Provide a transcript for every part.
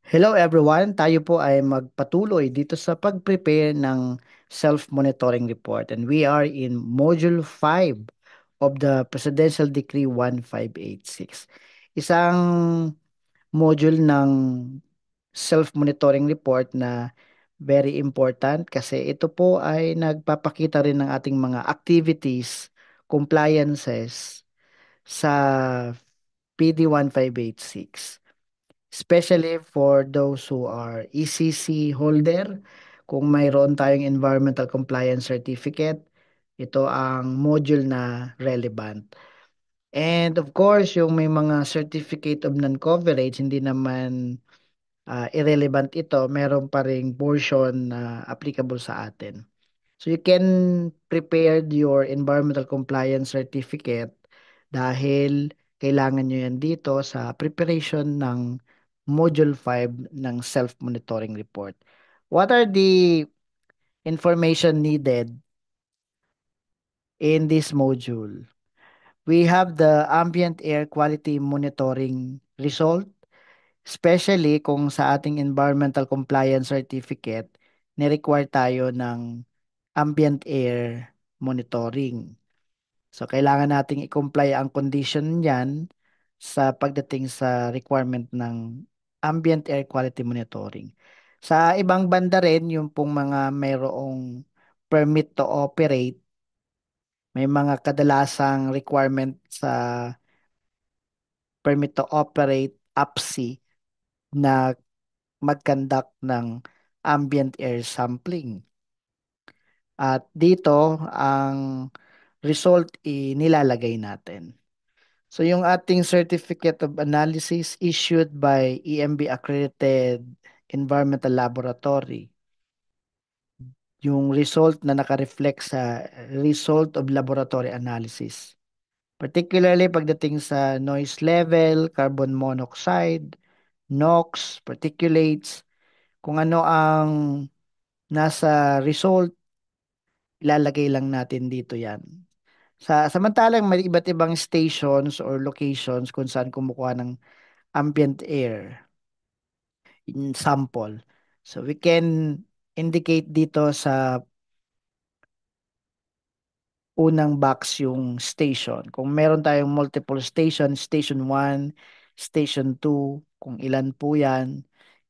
Hello everyone, tayo po ay magpatuloy dito sa pag-prepare ng self-monitoring report and we are in Module 5 of the Presidential Decree 1586. Isang module ng self-monitoring report na very important kasi ito po ay nagpapakita rin ng ating mga activities, compliances sa PD 1586. Especially for those who are ECC holder, kung mayroon tayong Environmental Compliance Certificate, ito ang module na relevant. And of course, yung may mga Certificate of Non-Coverage, hindi naman irrelevant ito, meron pa ring portion na applicable sa atin. So you can prepare your environmental compliance certificate dahil kailangan nyo yan dito sa preparation ng Module 5 ng self-monitoring report. What are the information needed in this module? We have the ambient air quality monitoring result, especially kung sa ating environmental compliance certificate, ni-require tayo ng ambient air monitoring. So, kailangan nating i-comply ang condition niyan sa pagdating sa requirement ng ambient air quality monitoring. Sa ibang banda rin, yung pong mga mayroong permit to operate, may mga kadalasang requirement sa permit to operate APSI na mag-conduct ng ambient air sampling. At dito, ang result nilalagay natin. So yung ating Certificate of Analysis issued by EMB accredited environmental laboratory, yung result na naka-reflect sa result of laboratory analysis. Particularly pagdating sa noise level, carbon monoxide, NOx, particulates, kung ano ang nasa result, ilalagay lang natin dito yan. Samantalang may iba't ibang stations or locations kung saan kumukuha ng ambient air in sample. So we can indicate dito sa unang box yung station. Kung meron tayong multiple station, station 1, station 2, kung ilan po yan,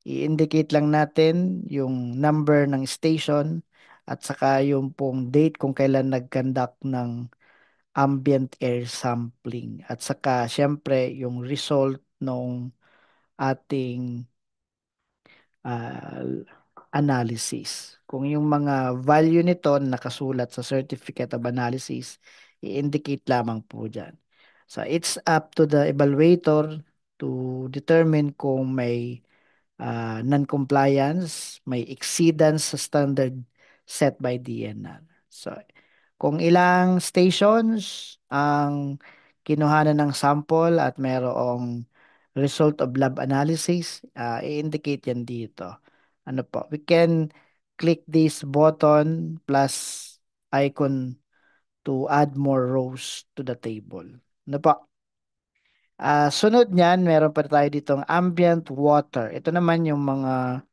i-indicate lang natin yung number ng station at saka yung pong date kung kailan nag-conduct ng ambient air sampling. At saka syempre yung result ng ating ah, analysis. Kung yung mga value nito na nakasulat sa Certificate of Analysis, i-indicate lamang po dyan. So it's up to the evaluator to determine kung may non-compliance, may exceedance sa standard set by DNR. So kung ilang stations ang kinuhanan ng sample at mayroong result of lab analysis, i-indicate yan dito. Ano po? We can click this button plus icon to add more rows to the table. Ano po? Sunod niyan, meron pa tayo ditong ambient water. Ito naman yung mga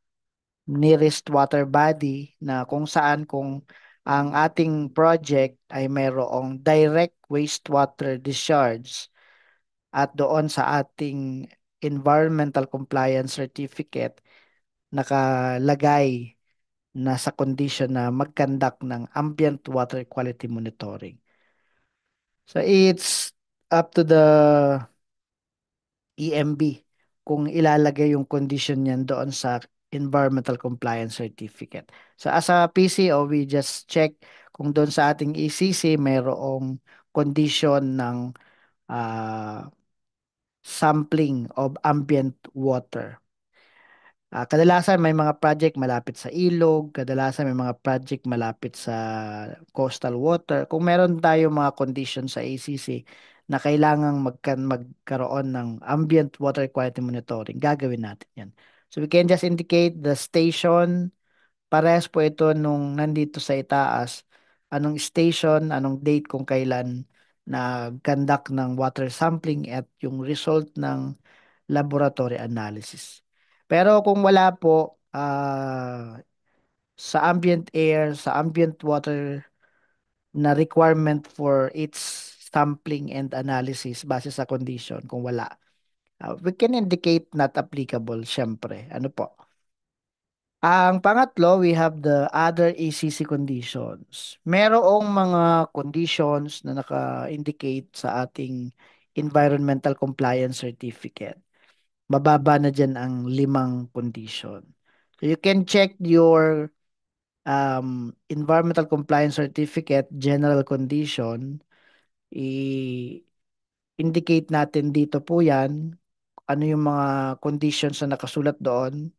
nearest water body na kung saan kung ang ating project ay mayroong direct wastewater discharge at doon sa ating environmental compliance certificate nakalagay na sa condition na mag-conduct ng ambient water quality monitoring. So it's up to the EMB kung ilalagay yung condition niyan doon sa environmental compliance certificate. So as a PCO, we just check kung doon sa ating ECC mayroong condition ng ah, sampling of ambient water. Kadalasan may mga project malapit sa ilog, kadalasan may mga project malapit sa coastal water. Kung meron tayo mga condition sa ACC na kailangang magkaroon ng ambient water quality monitoring, gagawin natin yan. So we can just indicate the station, parehas po ito nung nandito sa itaas, anong station, anong date kung kailan nag-conduct ng water sampling at yung result ng laboratory analysis. Pero kung wala po, sa ambient air, sa ambient water na requirement for its sampling and analysis base sa condition, kung wala, we can indicate not applicable, syempre. Ano po? Ang pangatlo, we have the other ECC conditions. Merong mga conditions na naka-indicate sa ating environmental compliance certificate. Mababa na dyan ang 5 condition. So you can check your environmental compliance certificate, general condition, i-indicate natin dito po yan, ano yung mga conditions na nakasulat doon.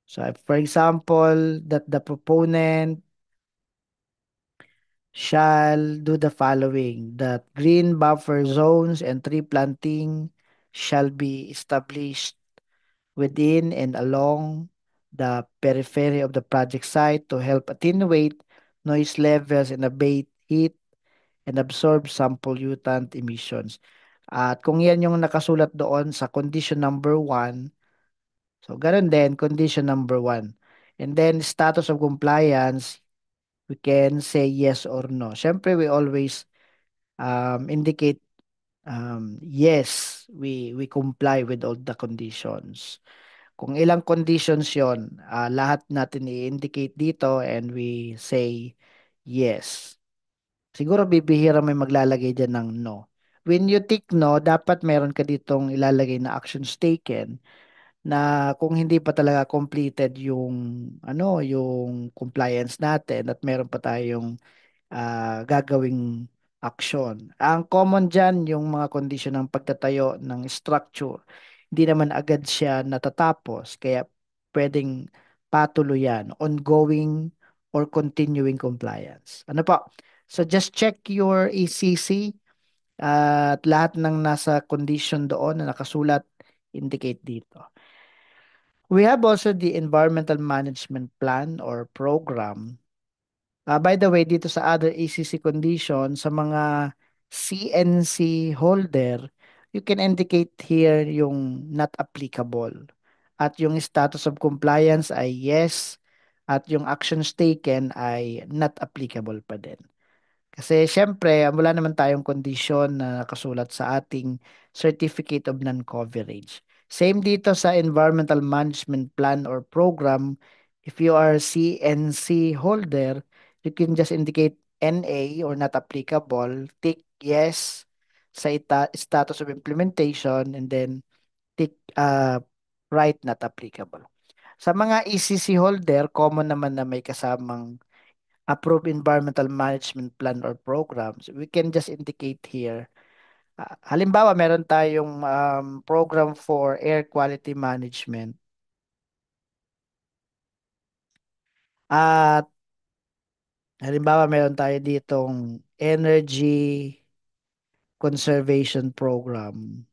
So, for example, that the proponent shall do the following, that green buffer zones and tree planting shall be established within and along the periphery of the project site to help attenuate noise levels and abate heat and absorb some pollutant emissions. At kung yan yung nakasulat doon sa condition number 1, so ganun din, condition number 1. And then status of compliance, we can say yes or no. Siyempre, we always indicate yes, we comply with all the conditions. Kung ilang conditions yon, lahat natin i-indicate dito and we say yes. Siguro bibihira may maglalagay dyan ng no. When you tick no, dapat meron ka ditong ilalagay na actions taken na kung hindi pa talaga completed yung yung compliance natin at meron pa tayong gagawing aksyon. Ang common dyan, yung mga kondisyon ng pagtatayo ng structure. Hindi naman agad siya natatapos, kaya pwedeng patuluyan, ongoing or continuing compliance. Ano po? So just check your ECC at lahat ng nasa condition doon na nakasulat, indicate dito. We have also the Environmental Management Plan or Program. By the way, dito sa other ECC condition, sa mga CNC holder, you can indicate here yung not applicable. At yung status of compliance ay yes, at yung actions taken ay not applicable pa din. Kasi syempre, wala naman tayong kondisyon na nakasulat sa ating Certificate of Non-Coverage. Same dito sa Environmental Management Plan or Program. If you are CNC holder, you can just indicate NA or not applicable, tick yes sa status of implementation, and then tick right not applicable. Sa mga ECC holder, common naman na may kasamang approved environmental management plan or programs, we can just indicate here. Halimbawa, meron tayong program for air quality management. At halimbawa, meron tayo ditong energy conservation program.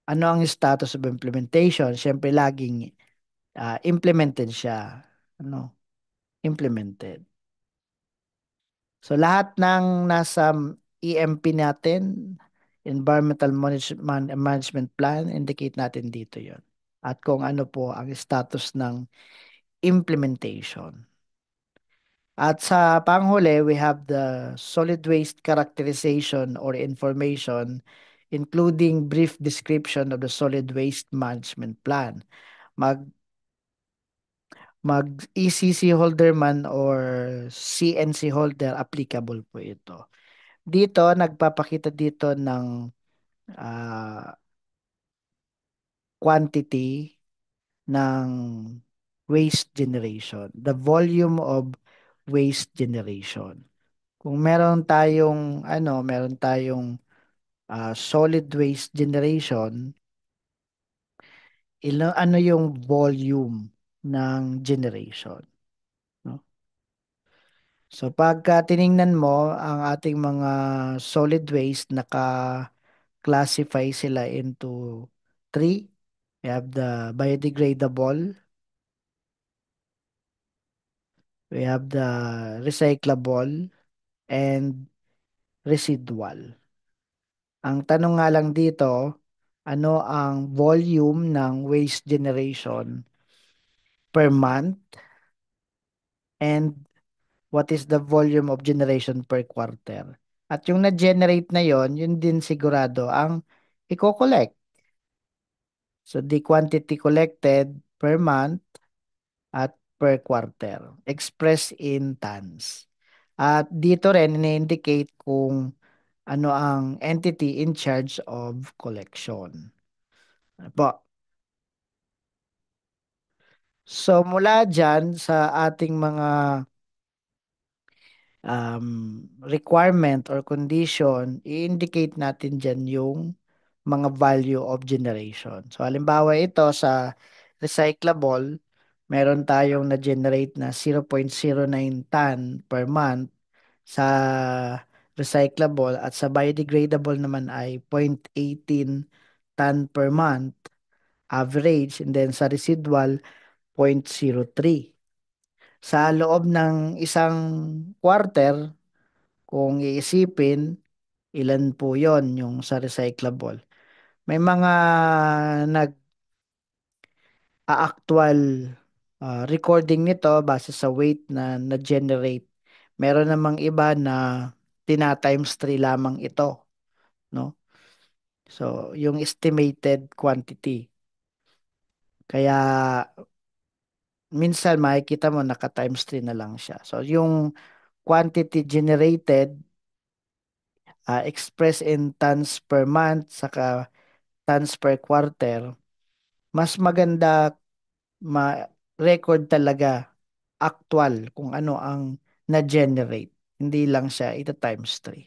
Ano ang status of implementation? Siyempre, laging implemented siya. Ano? Implemented. So lahat ng nasa EMP natin, Management Plan, indicate natin dito yon. At kung ano po ang status ng implementation. At sa panghuli, we have the solid waste characterization or information, including brief description of the solid waste management plan. Mag mag ECC holder man or CNC holder, applicable po ito. Dito, nagpapakita dito ng ah, quantity ng waste generation, the volume of waste generation. Kung meron tayong solid waste generation, ano yung volume ng generation, no? So pagka tiningnan mo ang ating mga solid waste, naka-classify sila into three. We have the biodegradable, we have the recyclable, and residual. Ang tanong nga lang dito, ano ang volume ng waste generation per month, and what is the volume of generation per quarter. At yung na-generate na yon, yun din sigurado ang i-collect. So the quantity collected per month at per quarter, expressed in tons. At dito rin ini-indicate kung ano ang entity in charge of collection. Ano po? So mula dyan sa ating mga requirement or condition, i-indicate natin dyan yung mga value of generation. So halimbawa ito sa recyclable, meron tayong na-generate na 0.09 ton per month sa recyclable, at sa biodegradable naman ay 0.18 ton per month average, and then sa residual 0.03. Sa loob ng isang quarter, kung iisipin, ilan po yon yung sa recyclable. May mga nag-actual recording nito base sa weight na na-generate. Meron namang iba na tina-times 3 lamang ito, no? So, yung estimated quantity. Kaya minsan makikita mo naka-times 3 na lang siya. So, yung quantity generated expressed in tons per month saka tons per quarter, mas maganda ma-record talaga actual kung ano ang na-generate. Hindi lang siya ito times 3.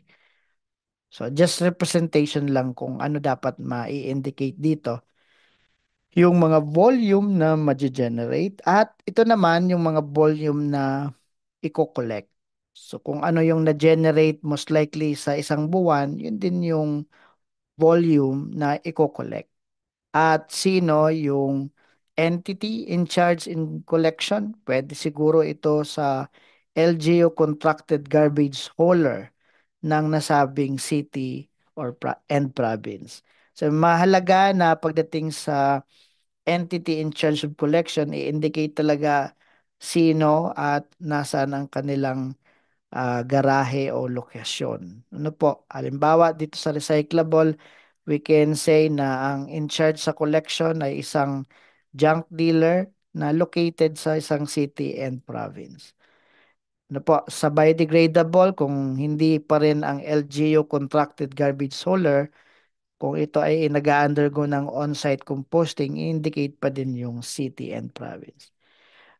So, just representation lang kung ano dapat ma-indicate dito. Yung mga volume na ma-generate, at ito naman yung mga volume na i-collect. So, kung ano yung na-generate most likely sa isang buwan, yun din yung volume na i-collect. At sino yung entity in charge in collection? Pwede siguro ito sa LGU contracted garbage hauler ng nasabing city or and province. So mahalaga na pagdating sa entity in charge of collection, i-indicate talaga sino at nasaan ang kanilang garahe o lokasyon. Ano po? Halimbawa, dito sa recyclable, we can say na ang in charge sa collection ay isang junk dealer na located sa isang city and province. Ano po, sa biodegradable, kung hindi pa rin ang LGU contracted garbage hauler, kung ito ay nag-undergo ng on-site composting, indicate pa din yung city and province.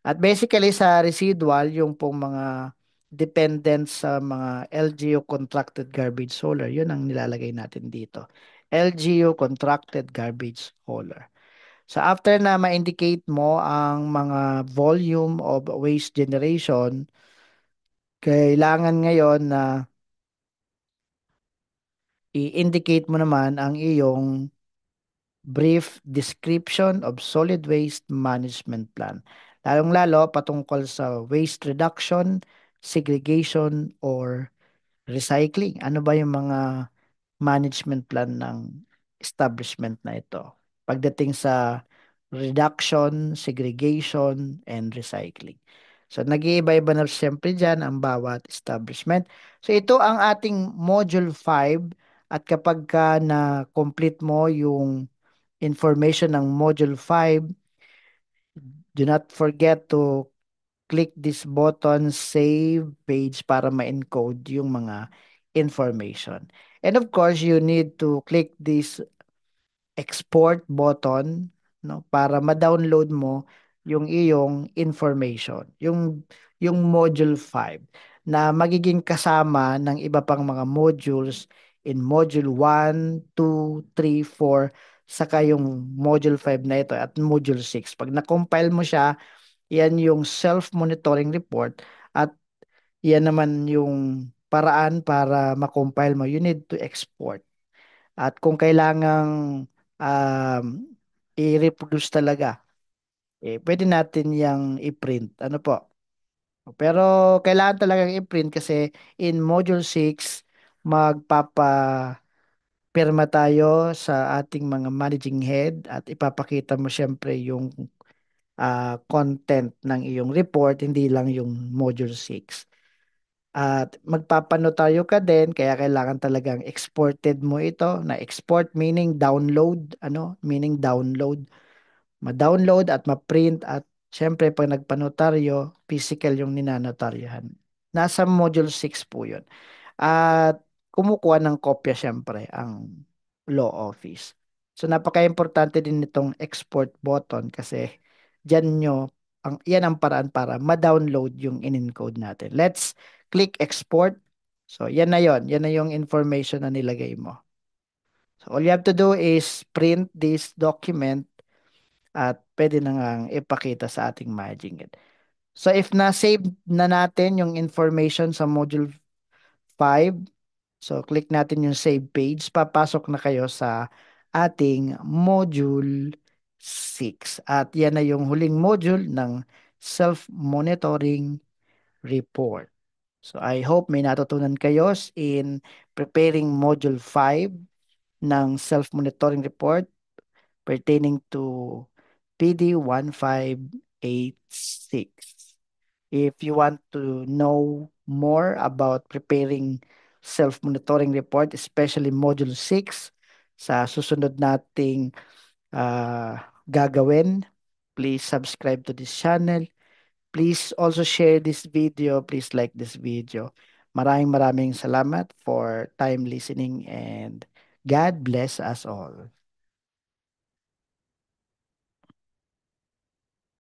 At basically sa residual, yung pong mga dependent sa mga LGU contracted garbage hauler, yun ang nilalagay natin dito. LGU contracted garbage hauler. So after na ma-indicate mo ang mga volume of waste generation, kailangan ngayon na i-indicate mo naman ang iyong brief description of solid waste management plan. Lalong-lalo patungkol sa waste reduction, segregation, or recycling. Ano ba yung mga management plan ng establishment na ito? Pagdating sa reduction, segregation, and recycling. So, nag-iiba-iba na siyempre dyan ang bawat establishment. So, ito ang ating Module 5, at kapag ka na-complete mo yung information ng Module 5, do not forget to click this button, Save Page, para ma-encode yung mga information. And of course, you need to click this export button, no, para ma-download mo yung iyong information, yung module 5 na magiging kasama ng iba pang mga modules in module 1, 2, 3, 4, saka yung module 5 na ito at module 6. Pag na-compile mo siya, yan yung self-monitoring report, at yan naman yung paraan para ma-compile mo. You need to export. At kung kailangang um, i-reproduce talaga, pwede natin yang i-print. Ano po? Pero kailangan talagang i-print kasi in Module 6, magpapa pirma tayo sa ating mga managing head at ipapakita mo siyempre yung content ng iyong report, hindi lang yung Module 6. At magpapanotaryo ka din, kaya kailangan talagang exported mo ito, na export meaning download, ano, meaning download, ma-download at ma-print at syempre pag nagpanotaryo, physical yung ninanotaryohan. Nasa Module 6 po yun. At kumukuha ng kopya syempre ang law office. So napaka-importante din nitong export button kasi diyan nyo, yan ang paraan para ma-download yung in-encode natin. Let's click export. So yan na yon, yan na yung information na nilagay mo. So all you have to do is print this document at pwede na ngang ipakita sa ating managing it. So if na-save na natin yung information sa module 5, so click natin yung save page, papasok na kayo sa ating module 6. At yan na yung huling module ng self-monitoring report. So I hope may natutunan kayo in preparing module 5 ng self-monitoring report pertaining to PD 1586. If you want to know more about preparing self-monitoring report, especially Module 6, sa susunod nating gagawin, please subscribe to this channel. Please also share this video. Please like this video. Maraming salamat for time listening and God bless us all.